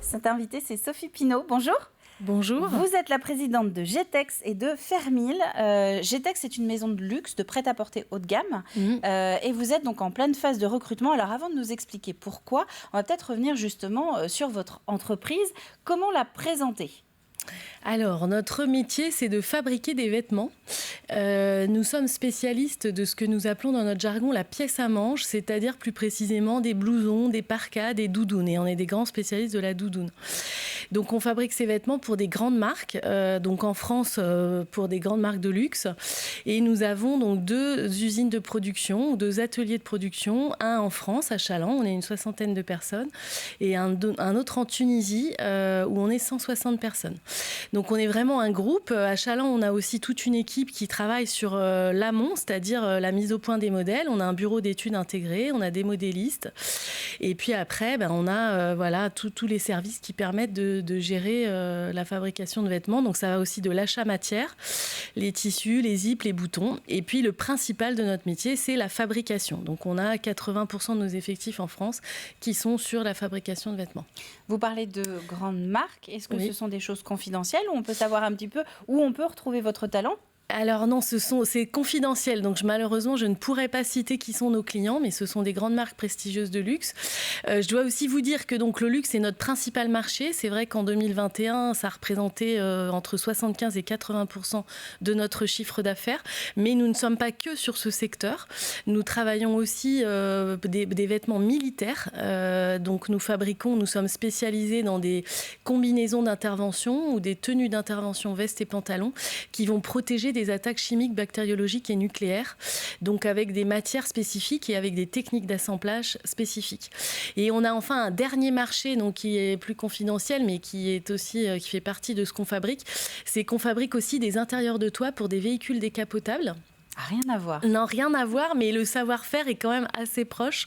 Cette invitée, c'est Sophie Pinault. Bonjour. Bonjour. Vous êtes la présidente de Getex et de Fermil. Getex est une maison de luxe, de prêt-à-porter haut de gamme. Et vous êtes donc en pleine phase de recrutement. Alors avant de nous expliquer pourquoi, on va peut-être revenir justement sur votre entreprise. Comment la présenter ? Alors, notre métier, c'est de fabriquer des vêtements. Nous sommes spécialistes de ce que nous appelons dans notre jargon la pièce à manches, c'est-à-dire plus précisément des blousons, des parkas, des doudounes. Et on est des grands spécialistes de la doudoune. Donc, on fabrique ces vêtements pour des grandes marques, donc en France, pour des grandes marques de luxe. Et nous avons donc 2 usines de production, 2 ateliers de production, un en France, à Challans, on est une 60aine de personnes, et un autre en Tunisie, où on est 160 personnes. Donc on est vraiment un groupe. À Challans, on a aussi toute une équipe qui travaille sur l'amont, c'est-à-dire la mise au point des modèles. On a un bureau d'études intégré, on a des modélistes. Et puis après, on a tous les services qui permettent de gérer la fabrication de vêtements. Donc ça va aussi de l'achat matière, les tissus, les zips, les boutons. Et puis le principal de notre métier, c'est la fabrication. Donc on a 80% de nos effectifs en France qui sont sur la fabrication de vêtements. Vous parlez de grandes marques. Est-ce que Oui. ce sont des choses confidentielles ou on peut savoir un petit peu où on peut retrouver votre talent ? Alors non, c'est confidentiel, donc malheureusement je ne pourrais pas citer qui sont nos clients, mais ce sont des grandes marques prestigieuses de luxe. Je dois aussi vous dire que donc, le luxe est notre principal marché. C'est vrai qu'en 2021, ça représentait entre 75 et 80% de notre chiffre d'affaires, mais nous ne sommes pas que sur ce secteur. Nous travaillons aussi des vêtements militaires, donc nous sommes spécialisés dans des combinaisons d'intervention ou des tenues d'intervention vestes et pantalons qui vont protéger des attaques chimiques, bactériologiques et nucléaires, donc avec des matières spécifiques et avec des techniques d'assemblage spécifiques. Et on a enfin un dernier marché donc, qui est plus confidentiel, mais qui est aussi, qui fait partie de ce qu'on fabrique, c'est qu'on fabrique aussi des intérieurs de toit pour des véhicules décapotables. Rien à voir. Non, rien à voir, mais le savoir-faire est quand même assez proche.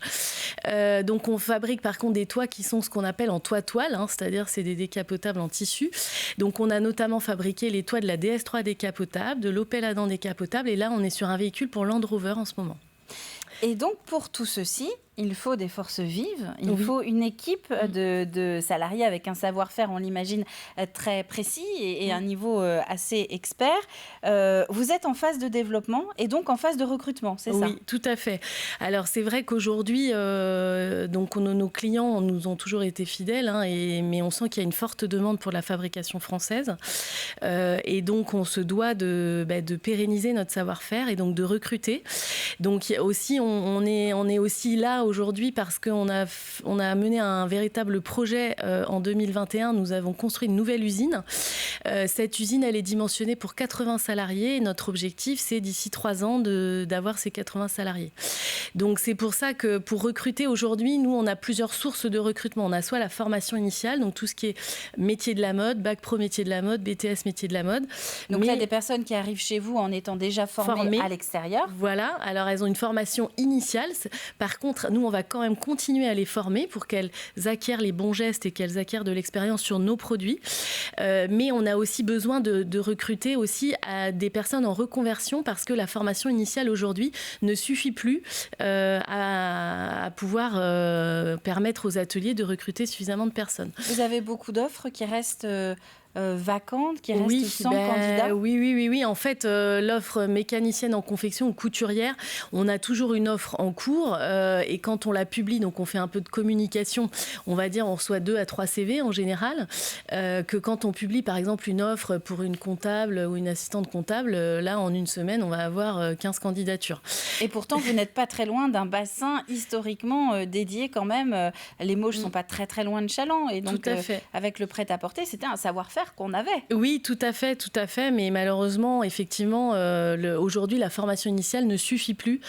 Donc on fabrique par contre des toits qui sont ce qu'on appelle en toit-toile, c'est-à-dire c'est des décapotables en tissu. Donc on a notamment fabriqué les toits de la DS3 décapotable, de l'Opel Adam décapotable, et là on est sur un véhicule pour Land Rover en ce moment. Et donc pour tout ceci, il faut des forces vives, il Oui. faut une équipe de salariés avec un savoir-faire, on l'imagine, très précis et un niveau assez expert. Vous êtes en phase de développement et donc en phase de recrutement, c'est ça ? Oui, tout à fait. Alors c'est vrai qu'aujourd'hui, donc nos clients nous ont toujours été fidèles, mais on sent qu'il y a une forte demande pour la fabrication française. Et donc on se doit de pérenniser notre savoir-faire et donc de recruter. Donc aussi, on est aussi là aujourd'hui parce qu'on a mené un véritable projet en 2021. Nous avons construit une nouvelle usine. Cette usine, elle est dimensionnée pour 80 salariés. Et notre objectif, c'est d'ici 3 ans d'avoir ces 80 salariés. Donc c'est pour ça que pour recruter aujourd'hui, nous, on a plusieurs sources de recrutement. On a soit la formation initiale, donc tout ce qui est métier de la mode, bac pro métier de la mode, BTS métier de la mode. Donc là, des personnes qui arrivent chez vous en étant déjà formées à l'extérieur. Voilà, alors elles ont une formation initiale. Par contre, nous, on va quand même continuer à les former pour qu'elles acquièrent les bons gestes et qu'elles acquièrent de l'expérience sur nos produits. Mais on a aussi besoin de recruter aussi à des personnes en reconversion parce que la formation initiale aujourd'hui ne suffit plus à pouvoir permettre aux ateliers de recruter suffisamment de personnes. Vous avez beaucoup d'offres qui restent vacantes, qui restent sans candidat ? Oui. En fait, l'offre mécanicienne en confection ou couturière, on a toujours une offre en cours et quand on la publie, donc on fait un peu de communication, on va dire on reçoit 2 à 3 CV en général, que quand on publie par exemple une offre pour une comptable ou une assistante comptable, là en une semaine, on va avoir 15 candidatures. Et pourtant, vous n'êtes pas très loin d'un bassin historiquement dédié quand même. Les Mauges ne sont pas très très loin de Challans et donc avec le prêt-à-porter, c'était un savoir-faire qu'on avait. Oui, tout à fait, mais malheureusement, effectivement, aujourd'hui, la formation initiale ne suffit plus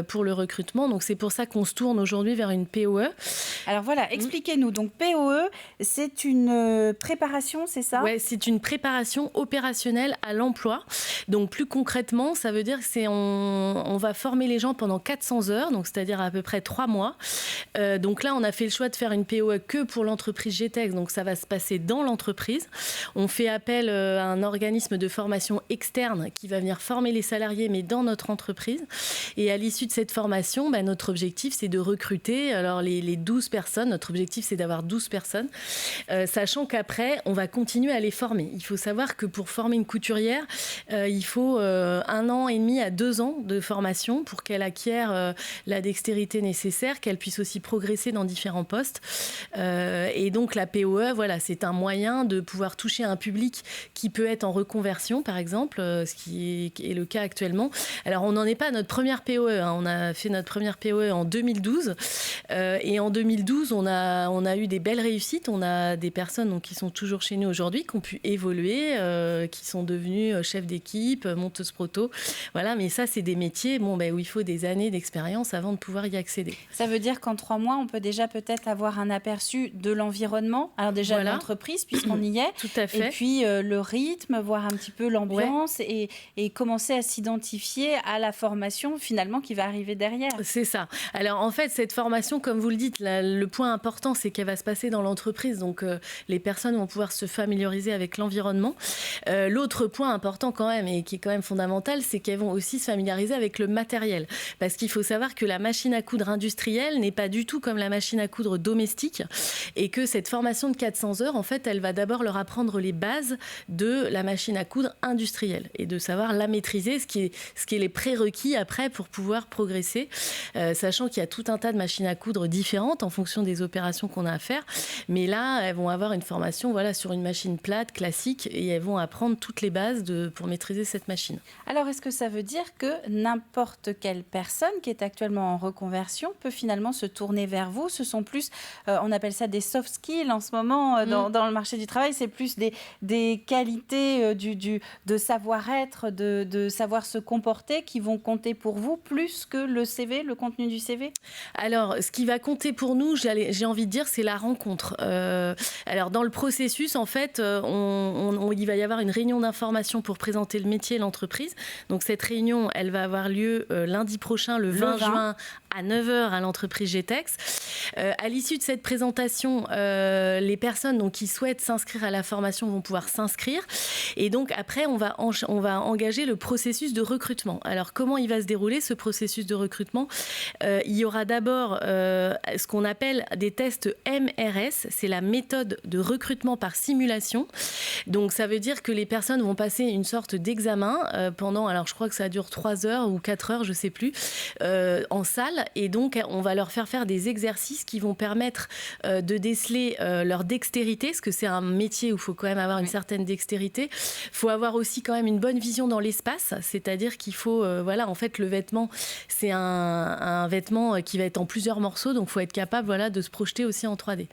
pour le recrutement, donc c'est pour ça qu'on se tourne aujourd'hui vers une POE. Alors voilà, expliquez-nous, donc POE, c'est une préparation, c'est ça ? Oui, c'est une préparation opérationnelle à l'emploi, donc plus concrètement, ça veut dire que on va former les gens pendant 400 heures, donc c'est-à-dire à peu près 3 mois. Donc là, on a fait le choix de faire une POE que pour l'entreprise Getex, donc ça va se passer dans l'entreprise. On fait appel à un organisme de formation externe qui va venir former les salariés, mais dans notre entreprise. Et à l'issue de cette formation, notre objectif, c'est de recruter alors les 12 personnes. Notre objectif, c'est d'avoir 12 personnes, sachant qu'après, on va continuer à les former. Il faut savoir que pour former une couturière, il faut 1 an et demi à 2 ans de formation pour qu'elle acquiert la dextérité nécessaire, qu'elle puisse aussi progresser dans différents postes. Et donc la POE, voilà, c'est un moyen de pouvoir toucher un public qui peut être en reconversion, par exemple, ce qui est le cas actuellement. Alors on n'en est pas à notre première POE, hein. On a fait notre première POE en 2012. Et en 2012, on a eu des belles réussites. On a des personnes donc, qui sont toujours chez nous aujourd'hui, qui ont pu évoluer, qui sont devenues chefs d'équipe, monteuses proto. Voilà, mais ça, c'est des métiers où il faut des années d'expérience avant de pouvoir y accéder. Ça veut dire qu'en 3 mois, on peut déjà peut-être avoir un aperçu de l'environnement. Alors déjà de l'entreprise, puisqu'on y est. Tout à fait. Et puis le rythme, voir un petit peu l'ambiance et commencer à s'identifier à la formation finalement qui va arriver derrière. C'est ça. Alors en fait, cette formation, comme vous le dites, le point important, c'est qu'elle va se passer dans l'entreprise. Donc les personnes vont pouvoir se familiariser avec l'environnement. L'autre point important quand même, et qui est quand même fondamental, c'est qu'elles vont aussi se familiariser avec le matériel. Parce qu'il faut savoir que la machine à coudre industrielle n'est pas du tout comme la machine à coudre domestique. Et que cette formation de 400 heures, en fait, elle va d'abord leur apprendre les bases de la machine à coudre industrielle. Et de savoir la maîtriser, ce qui est les prérequis après pour pouvoir progresser. Sachant qu'il y a tout un tas de machines à coudre différentes en fonction des opérations qu'on a à faire. Mais là, elles vont avoir une formation sur une machine plate, classique, et elles vont apprendre toutes les bases pour maîtriser cette machine. Alors, est-ce que ça veut dire que n'importe quelle personne qui est actuellement en reconversion peut finalement se tourner vers vous? Ce sont plus, on appelle ça des soft skills en ce moment dans le marché du travail, c'est plus des qualités de savoir-être, de savoir se comporter qui vont compter pour vous plus que le CV, le contenu du CV? Alors, ce qui va compter pour nous, j'ai envie de dire, c'est la rencontre. Alors, dans le processus, en fait, il va y avoir une réunion d'information pour présenter le métier et l'entreprise. Donc, cette réunion, elle va avoir lieu lundi prochain, le 20 juin, à 9h à l'entreprise GTEX. À l'issue de cette présentation, les personnes qui souhaitent s'inscrire à la formation vont pouvoir s'inscrire. Et donc, après, on va engager le processus de recrutement. Alors, comment il va se dérouler, ce processus de recrutement? Il y aura d'abord ce qu'on appelle des tests MRS. C'est la méthode de recrutement par simulation. Donc, ça veut dire que les personnes vont passer une sorte d'examen pendant, alors je crois que ça dure 3 heures ou 4 heures, je ne sais plus, en salle. Et donc, on va leur faire des exercices qui vont permettre de déceler leur dextérité, parce que c'est un métier où il faut quand même avoir une certaine dextérité. Il faut avoir aussi quand même une bonne vision dans l'espace, c'est-à-dire qu'il faut, en fait, le vêtement, c'est un vêtement qui va être en plusieurs morceaux, donc il faut être capable de se projeter aussi en 3D.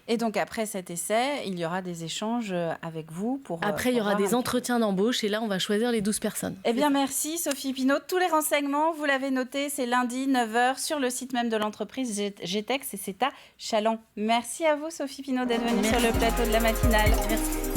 Et donc, après cet essai, il y aura des échanges avec vous Après, il y aura des entretiens d'embauche, et là, on va choisir les 12 personnes. Eh bien, merci Sophie Pinault. Tous les renseignements, vous l'avez noté, c'est lundi 9h sur le site même de l'entreprise GTEX et c'est à Challans. Merci à vous Sophie Pinault d'être venue sur le plateau de la matinale. Merci.